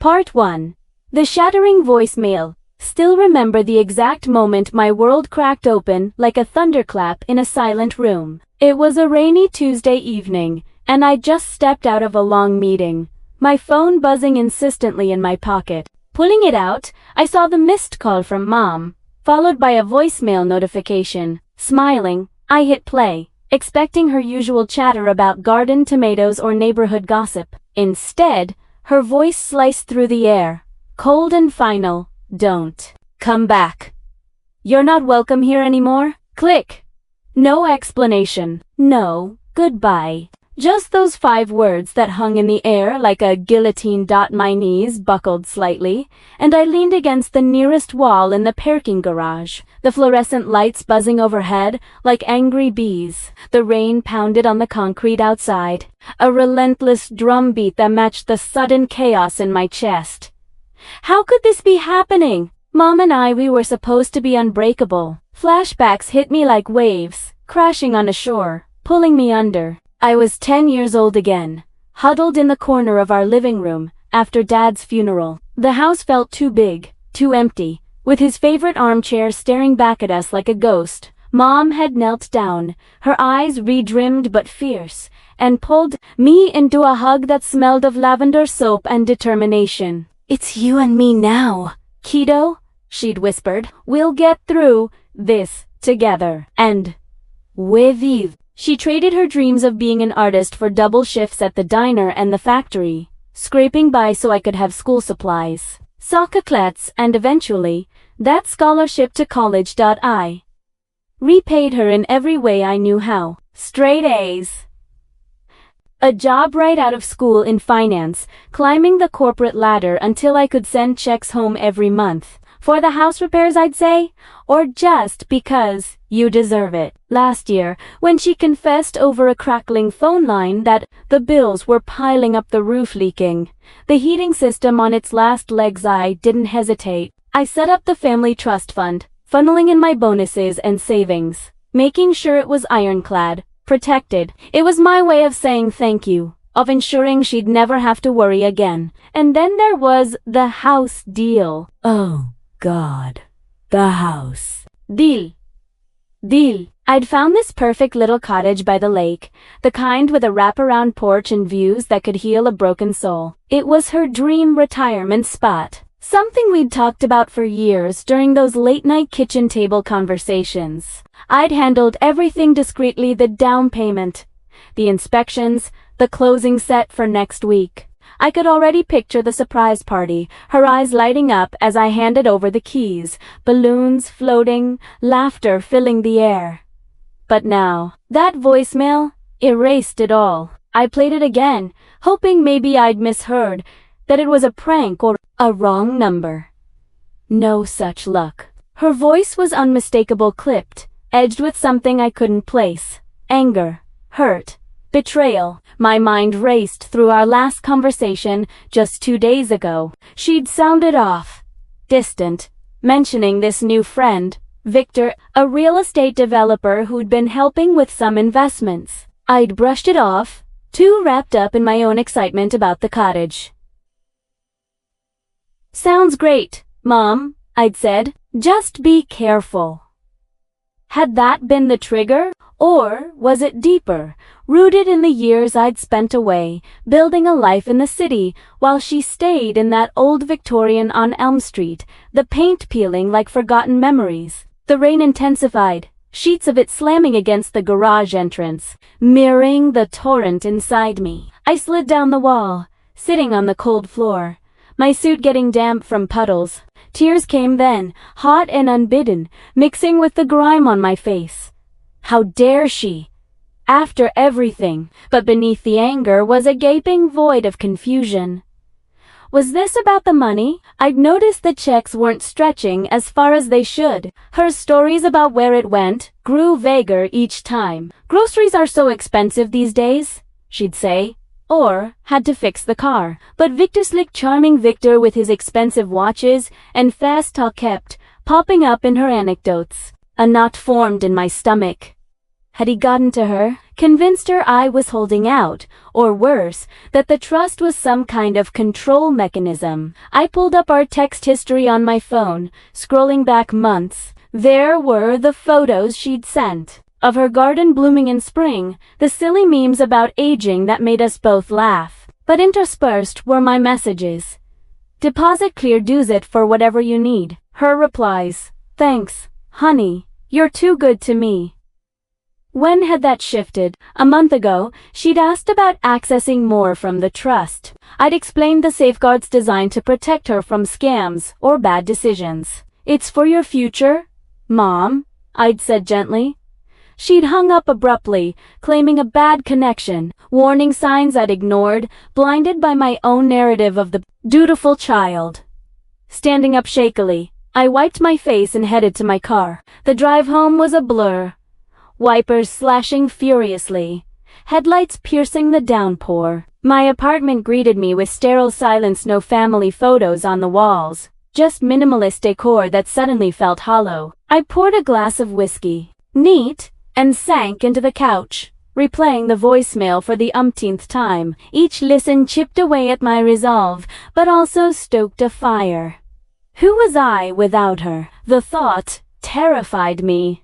Part 1. The shattering voicemail. Still remember the exact moment my world cracked open like a thunderclap in a silent room. It was a rainy Tuesday evening, and I'd just stepped out of a long meeting, my phone buzzing insistently in my pocket. Pulling it out, I saw the missed call from Mom, followed by a voicemail notification. Smiling, I hit play, expecting her usual chatter about garden tomatoes or neighborhood gossip. Instead, her voice sliced through the air, cold and final. Don't come back. You're not welcome here anymore. Click. No explanation. No goodbye. Just those 5 words that hung in the air like a guillotine. My knees buckled slightly, and I leaned against the nearest wall in the parking garage, the fluorescent lights buzzing overhead like angry bees. The rain pounded on the concrete outside, a relentless drumbeat that matched the sudden chaos in my chest. How could this be happening? Mom and we were supposed to be unbreakable. Flashbacks hit me like waves, crashing on a shore, pulling me under. I was 10 years old again, huddled in the corner of our living room, after Dad's funeral. The house felt too big, too empty, with his favorite armchair staring back at us like a ghost. Mom had knelt down, her eyes redrimmed but fierce, and pulled me into a hug that smelled of lavender soap and determination. "It's you and me now, kiddo," she'd whispered. "We'll get through this together. And with you." She traded her dreams of being an artist for double shifts at the diner and the factory, scraping by so I could have school supplies, socklets, and eventually, that scholarship to college. I repaid her in every way I knew how. Straight A's, a job right out of school in finance, climbing the corporate ladder until I could send checks home every month. For the house repairs, I'd say, or just because you deserve it. Last year, when she confessed over a crackling phone line that the bills were piling up, the roof leaking, the heating system on its last legs, I didn't hesitate. I set up the family trust fund, funneling in my bonuses and savings, making sure it was ironclad, protected. It was my way of saying thank you, of ensuring she'd never have to worry again. And then there was the house deal. Oh God, the house deal. I'd found this perfect little cottage by the lake, the kind with a wraparound porch and views that could heal a broken soul. It was her dream retirement spot, something we'd talked about for years during those late-night kitchen table conversations. I'd handled everything discreetly: the down payment, the inspections, the closing set for next week. I could already picture the surprise party, her eyes lighting up as I handed over the keys, balloons floating, laughter filling the air. But now, that voicemail erased it all. I played it again, hoping maybe I'd misheard, that it was a prank or a wrong number. No such luck. Her voice was unmistakable, clipped, edged with something I couldn't place. Anger, hurt, betrayal. My mind raced through our last conversation just 2 days ago. She'd sounded off, distant, mentioning this new friend, Victor, a real estate developer who'd been helping with some investments. I'd brushed it off, too wrapped up in my own excitement about the cottage. "Sounds great, Mom," I'd said. "Just be careful." Had that been the trigger? Or was it deeper, rooted in the years I'd spent away, building a life in the city, while she stayed in that old Victorian on Elm Street, the paint peeling like forgotten memories? The rain intensified, sheets of it slamming against the garage entrance, mirroring the torrent inside me. I slid down the wall, sitting on the cold floor, my suit getting damp from puddles. Tears came then, hot and unbidden, mixing with the grime on my face. How dare she? After everything. But beneath the anger was a gaping void of confusion. Was this about the money? I'd noticed the checks weren't stretching as far as they should. Her stories about where it went grew vaguer each time. "Groceries are so expensive these days," she'd say. Or, "had to fix the car." But Victor, slick, charming Victor with his expensive watches and fast talk, kept popping up in her anecdotes. A knot formed in my stomach. Had he gotten to her? convinced her I was holding out, or worse, that the trust was some kind of control mechanism. I pulled up our text history on my phone, scrolling back months. There were the photos she'd sent of her garden blooming in spring, the silly memes about aging that made us both laugh. But interspersed were my messages. Deposit clear it for whatever you need. Her replies. Thanks, honey. You're too good to me. When had that shifted? A month ago, she'd asked about accessing more from the trust. I'd explained the safeguards designed to protect her from scams or bad decisions. It's for your future, Mom, I'd said gently. She'd hung up abruptly, claiming a bad connection, warning signs I'd ignored, blinded by my own narrative of the dutiful child. Standing up shakily, I wiped my face and headed to my car. The drive home was a blur. Wipers slashing furiously, headlights piercing the downpour. My apartment greeted me with sterile silence, no family photos on the walls, just minimalist decor that suddenly felt hollow. I poured a glass of whiskey, neat, and sank into the couch, replaying the voicemail for the umpteenth time. Each listen chipped away at my resolve, but also stoked a fire. Who was I without her? The thought terrified me.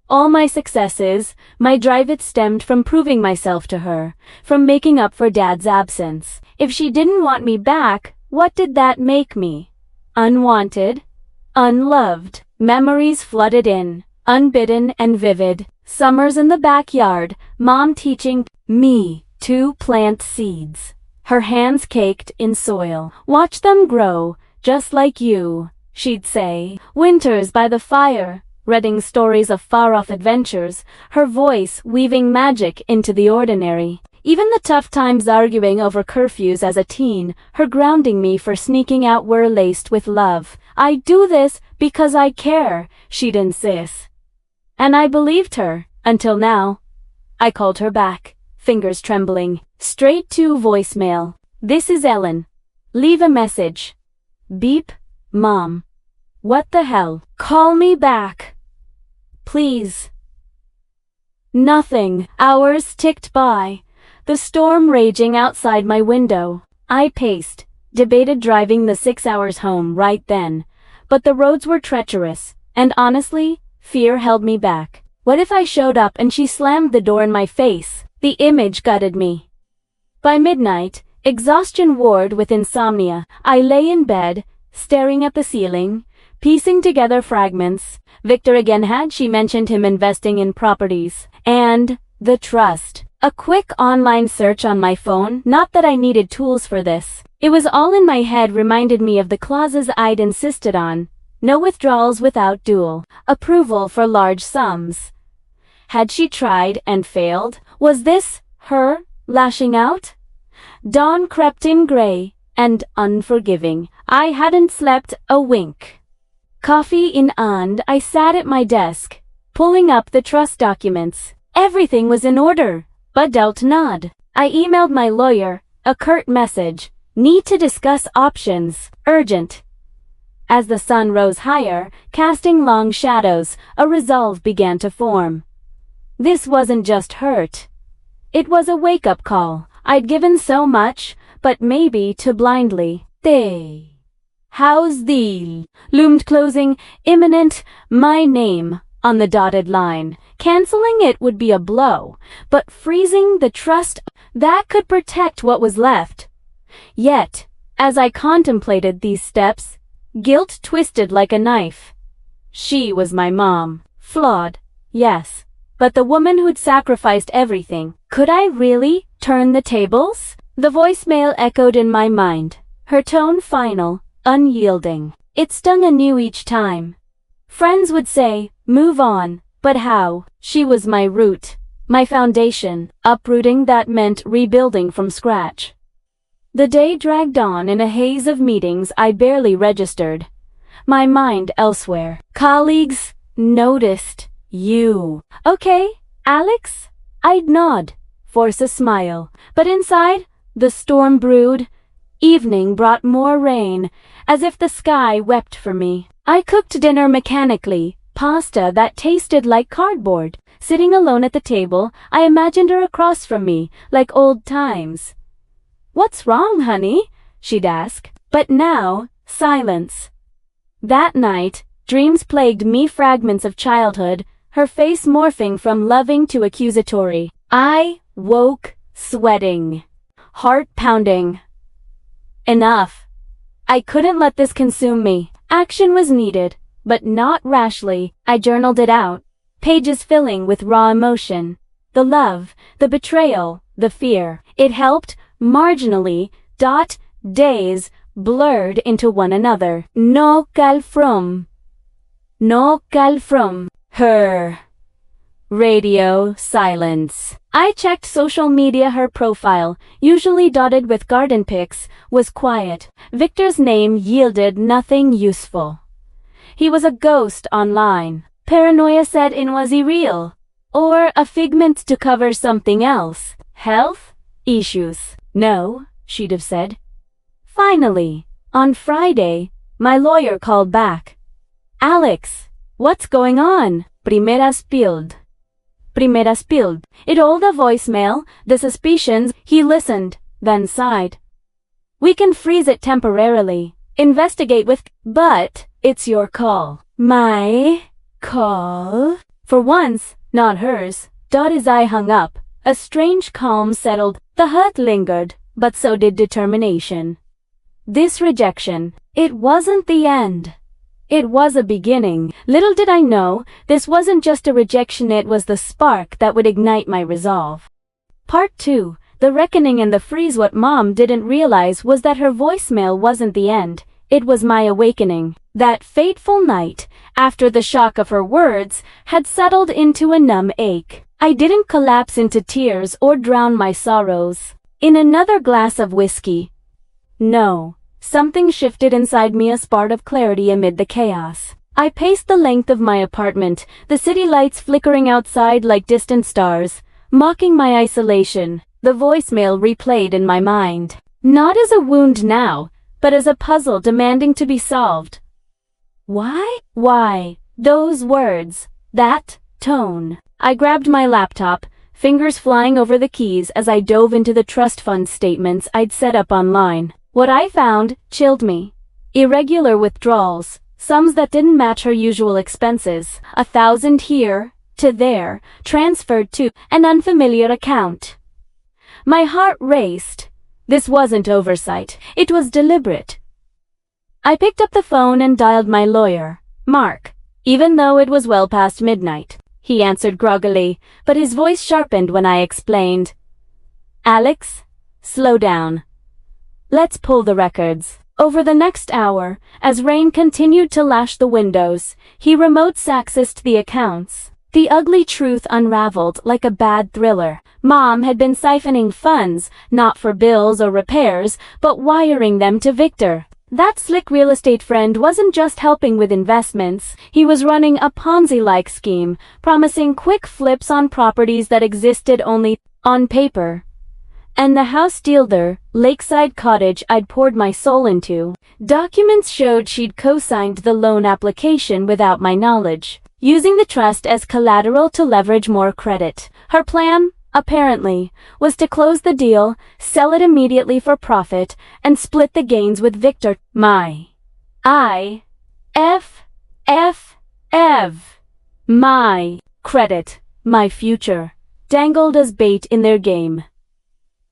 All my successes, my drive, it stemmed from proving myself to her, from making up for Dad's absence. If she didn't want me back, what did that make me? Unwanted? Unloved? Memories flooded in, unbidden and vivid. Summers in the backyard, Mom teaching me to plant seeds. Her hands caked in soil. Watch them grow, just like you, she'd say. Winters by the fire, reading stories of far-off adventures, her voice weaving magic into the ordinary. Even the tough times arguing over curfews as a teen, her grounding me for sneaking out were laced with love. I do this because I care, she'd insist. And I believed her, until now. I called her back, fingers trembling. Straight to voicemail. This is Ellen. Leave a message. Beep, Mom. What the hell? Call me back. Please. Nothing. Hours ticked by, the storm raging outside my window. I paced, debated driving the 6 hours home right then, but the roads were treacherous, and honestly, fear held me back. What if I showed up and she slammed the door in my face? The image gutted me. By midnight, exhaustion warred with insomnia. I lay in bed, staring at the ceiling, piecing together fragments. Victor again. Had she mentioned him investing in properties? And the trust. A quick online search on my phone, not that I needed tools for this. It was all in my head, reminded me of the clauses I'd insisted on. No withdrawals without dual approval for large sums. Had she tried and failed? Was this her lashing out? Dawn crept in gray and unforgiving. I hadn't slept a wink. Coffee in hand, I sat at my desk, pulling up the trust documents. Everything was in order, but dealt nod. I emailed my lawyer, a curt message. Need to discuss options. Urgent. As the sun rose higher, casting long shadows, a resolve began to form. This wasn't just hurt. It was a wake-up call. I'd given so much, but maybe too blindly. They. How's the loomed closing, imminent, my name on the dotted line. Canceling it would be a blow, but freezing the trust, that could protect what was left. Yet, as I contemplated these steps, guilt twisted like a knife. She was my mom. Flawed, yes, but the woman who'd sacrificed everything. Could I really turn the tables? The voicemail echoed in my mind, her tone final, unyielding. It stung anew each time. Friends would say, move on, but how? She was my root, my foundation. Uprooting that meant rebuilding from scratch. The day dragged on in a haze of meetings I barely registered, my mind elsewhere. Colleagues noticed you. Okay, Alex? I'd nod, force a smile, but inside, the storm brewed. Evening brought more rain, as if the sky wept for me. I cooked dinner mechanically, pasta that tasted like cardboard. Sitting alone at the table, I imagined her across from me, like old times. "What's wrong, honey?" she'd ask. But now, silence. That night, dreams plagued me, fragments of childhood, her face morphing from loving to accusatory. I woke sweating, heart pounding. Enough. I couldn't let this consume me. Action was needed, but not rashly. I journaled it out, pages filling with raw emotion. The love, the betrayal, the fear. It helped, marginally. Days blurred into one another. No cal from. Her. Radio silence. I checked social media. Her profile, usually dotted with garden pics, was quiet. Victor's name yielded nothing useful. He was a ghost online. Paranoia set in. Was he real? Or a figment to cover something else? Health issues. No, she'd have said. Finally, on Friday, my lawyer called back. "Alex, what's going on?" Primera spilled. It told a voicemail, the suspicions. He listened, then sighed. "We can freeze it temporarily. Investigate with, but it's your call." My call? For once, not hers. As I hung up, a strange calm settled. The hurt lingered, but so did determination. This rejection, it wasn't the end. It was a beginning. Little did I know, this wasn't just a rejection, it was the spark that would ignite my resolve. Part 2, the reckoning and the freeze. What Mom didn't realize was that her voicemail wasn't the end, it was my awakening. That fateful night, after the shock of her words, had settled into a numb ache. I didn't collapse into tears or drown my sorrows in another glass of whiskey. No. Something shifted inside me, a spark of clarity amid the chaos. I paced the length of my apartment, the city lights flickering outside like distant stars, mocking my isolation. The voicemail replayed in my mind, not as a wound now, but as a puzzle demanding to be solved. Why? Those words, that tone. I grabbed my laptop, fingers flying over the keys as I dove into the trust fund statements I'd set up online. What I found chilled me. Irregular withdrawals, sums that didn't match her usual expenses, 1,000 here, to there, transferred to an unfamiliar account. My heart raced. This wasn't oversight, it was deliberate. I picked up the phone and dialed my lawyer, Mark, even though it was well past midnight. He answered groggily, but his voice sharpened when I explained. "Alex, slow down. Let's pull the records." Over the next hour, as rain continued to lash the windows, he remote accessed the accounts. The ugly truth unraveled like a bad thriller. Mom had been siphoning funds, not for bills or repairs, but wiring them to Victor. That slick real estate friend wasn't just helping with investments, he was running a Ponzi-like scheme, promising quick flips on properties that existed only on paper. And the house deal there, lakeside cottage I'd poured my soul into. Documents showed she'd co-signed the loan application without my knowledge, using the trust as collateral to leverage more credit. Her plan, apparently, was to close the deal, sell it immediately for profit, and split the gains with Victor. My credit, my future, dangled as bait in their game.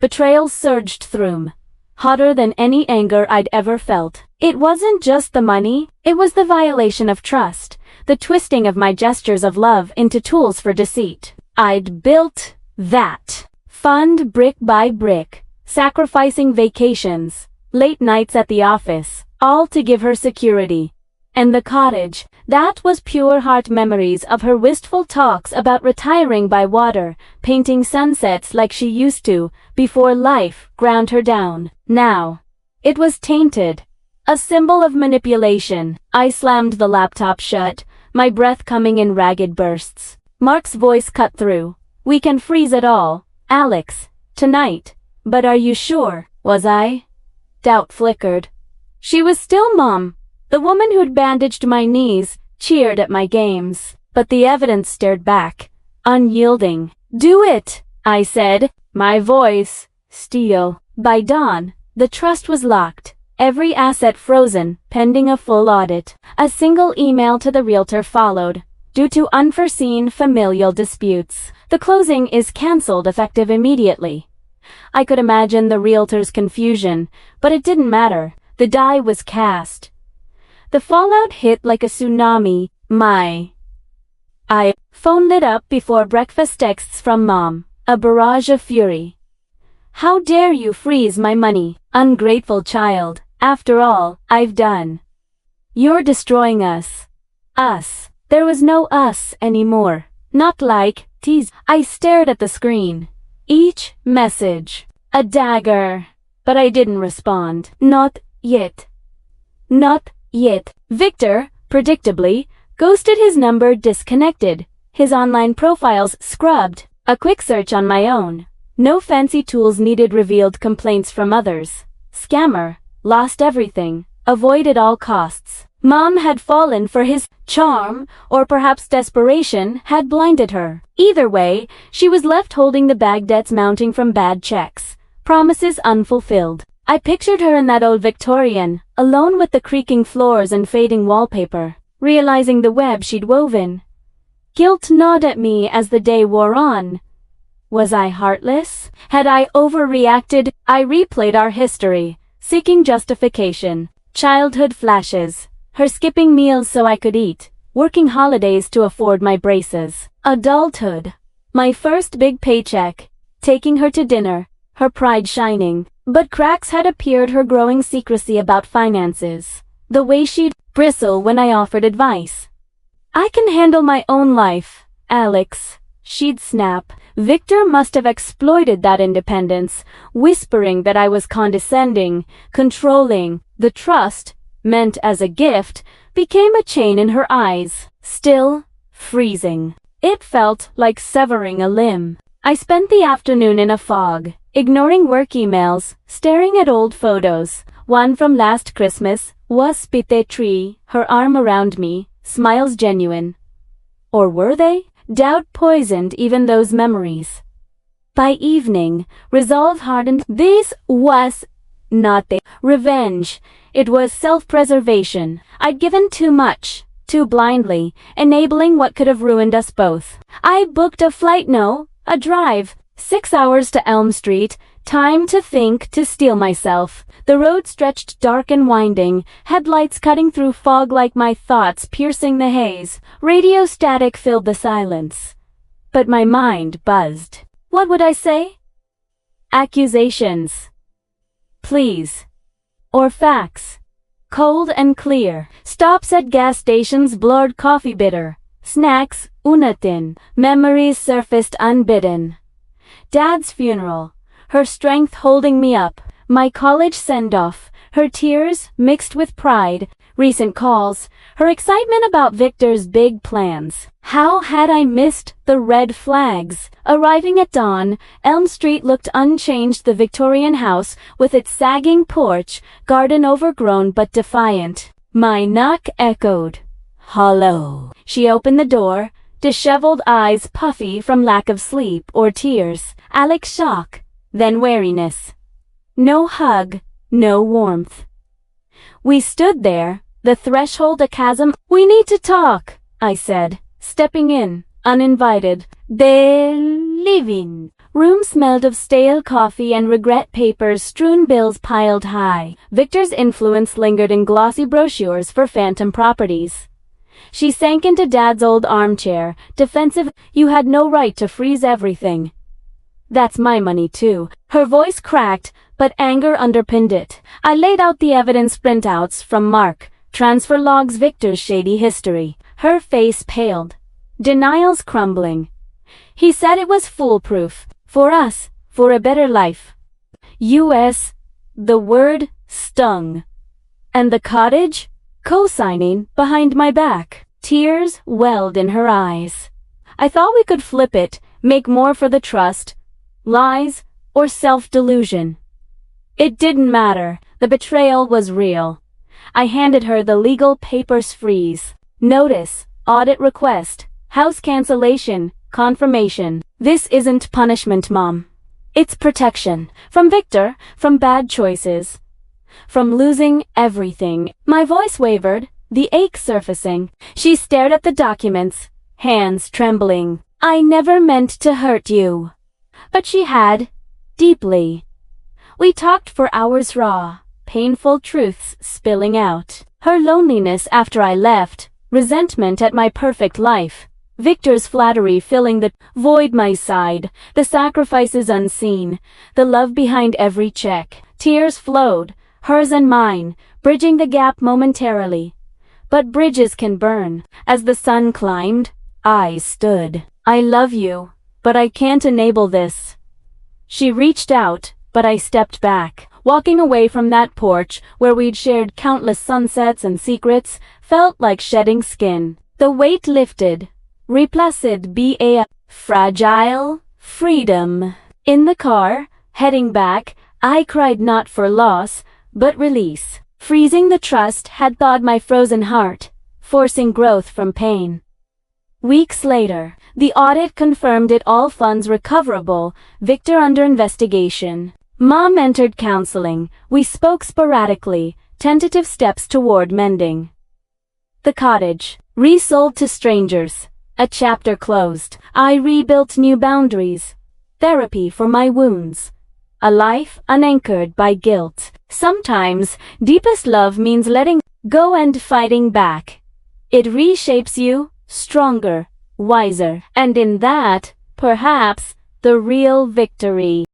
Betrayal surged through me, hotter than any anger I'd ever felt. It wasn't just the money, it was the violation of trust, the twisting of my gestures of love into tools for deceit. I'd built that fund brick by brick, sacrificing vacations, late nights at the office, all to give her security. And the cottage, that was pure heart memories of her wistful talks about retiring by water, painting sunsets like she used to, before life ground her down. Now, it was tainted, a symbol of manipulation. I slammed the laptop shut, my breath coming in ragged bursts. Mark's voice cut through. "We can freeze it all, Alex, tonight. But are you sure?" Was I? Doubt flickered. She was still Mom, the woman who'd bandaged my knees, cheered at my games. But the evidence stared back. unyielding. "Do it," I said, my voice steel. By dawn, the trust was locked, every asset frozen, pending a full audit. A single email to the realtor followed, due to unforeseen familial disputes. The closing is cancelled effective immediately. I could imagine the realtor's confusion, but it didn't matter. The die was cast. The fallout hit like a tsunami. My phone lit up before breakfast texts from Mom, a barrage of fury. "How dare you freeze my money, ungrateful child. After all I've done. You're destroying us." Us. There was no us anymore. Not like, tease. I stared at the screen. Each message, a dagger. But I didn't respond. Not yet. Not yet. Victor, predictably, ghosted, his number disconnected, his online profiles scrubbed. A quick search on my own. No fancy tools needed revealed complaints from others. Scammer, lost everything, avoid at all costs. Mom had fallen for his charm, or perhaps desperation had blinded her. Either way, she was left holding the bag, debts mounting from bad checks, promises unfulfilled. I pictured her in that old Victorian, alone with the creaking floors and fading wallpaper, realizing the web she'd woven. Guilt gnawed at me as the day wore on. Was I heartless? Had I overreacted? I replayed our history, seeking justification. Childhood flashes. Her skipping meals so I could eat, working holidays to afford my braces. Adulthood. My first big paycheck, taking her to dinner, her pride shining. But cracks had appeared, her growing secrecy about finances. The way she'd bristle when I offered advice. "I can handle my own life, Alex," she'd snap. Victor must have exploited that independence, whispering that I was condescending, controlling. The trust, meant as a gift, became a chain in her eyes. Still, freezing. It felt like severing a limb. I spent the afternoon in a fog, ignoring work emails, staring at old photos. One from last Christmas, was pite tree, her arm around me, smiles genuine. Or were they? Doubt poisoned even those memories. By evening, resolve hardened. This was not the revenge. It was self-preservation. I'd given too much, too blindly, enabling what could have ruined us both. I booked a flight, no, a drive, 6 hours to Elm Street, time to think, to steel myself. The road stretched dark and winding, headlights cutting through fog like my thoughts piercing the haze. Radio static filled the silence. But my mind buzzed. What would I say? Accusations. Please. Or facts. Cold and clear. Stops at gas stations blurred coffee bitter. Snacks, unatin. Memories surfaced unbidden. Dad's funeral. Her strength holding me up. My college send-off. Her tears mixed with pride. Recent calls. Her excitement about Victor's big plans. How had I missed the red flags? Arriving at dawn, Elm Street looked unchanged, the Victorian house, with its sagging porch, garden overgrown but defiant. My knock echoed. Hollow. She opened the door, disheveled eyes puffy from lack of sleep or tears. Alex shock, then wariness. No hug, no warmth. We stood there, the threshold a chasm. "We need to talk," I said, stepping in, uninvited. The living room smelled of stale coffee and regret papers, strewn bills piled high. Victor's influence lingered in glossy brochures for phantom properties. She sank into Dad's old armchair, defensive. "You had no right to freeze everything. That's my money too." Her voice cracked, but anger underpinned it. I laid out the evidence, printouts from Mark, transfer logs, Victor's shady history. Her face paled. Denials crumbling. He said it was foolproof. For us, for a better life. U.S. The word stung. And the cottage? Co-signing behind my back. Tears welled in her eyes. I thought we could flip it, make more for the trust. Lies or self-delusion. It didn't matter. The betrayal was real. I handed her the legal papers. Freeze. Notice. Audit request. House cancellation. Confirmation. This isn't punishment, Mom. It's protection. From Victor, from bad choices. From losing everything. My voice wavered, the ache surfacing. She stared at the documents, hands trembling. I never meant to hurt you. But she had. Deeply. We talked for hours raw, painful truths spilling out. Her loneliness after I left, resentment at my perfect life. Victor's flattery filling the void my side, the sacrifices unseen, the love behind every check. Tears flowed, hers and mine, bridging the gap momentarily. But bridges can burn. As the sun climbed, I stood. I love you, but I can't enable this. She reached out, but I stepped back. Walking away from that porch, where we'd shared countless sunsets and secrets, felt like shedding skin. The weight lifted. Replaced by a fragile freedom. In the car, heading back, I cried not for loss, but release. Freezing the trust had thawed my frozen heart, forcing growth from pain. Weeks later, the audit confirmed it, all funds recoverable, Victor under investigation. Mom entered counseling. We spoke sporadically, tentative steps toward mending. The cottage, resold to strangers. A chapter closed. I rebuilt new boundaries. Therapy for my wounds. A life unanchored by guilt. Sometimes, deepest love means letting go and fighting back. It reshapes you, stronger, wiser, and in that, perhaps, the real victory.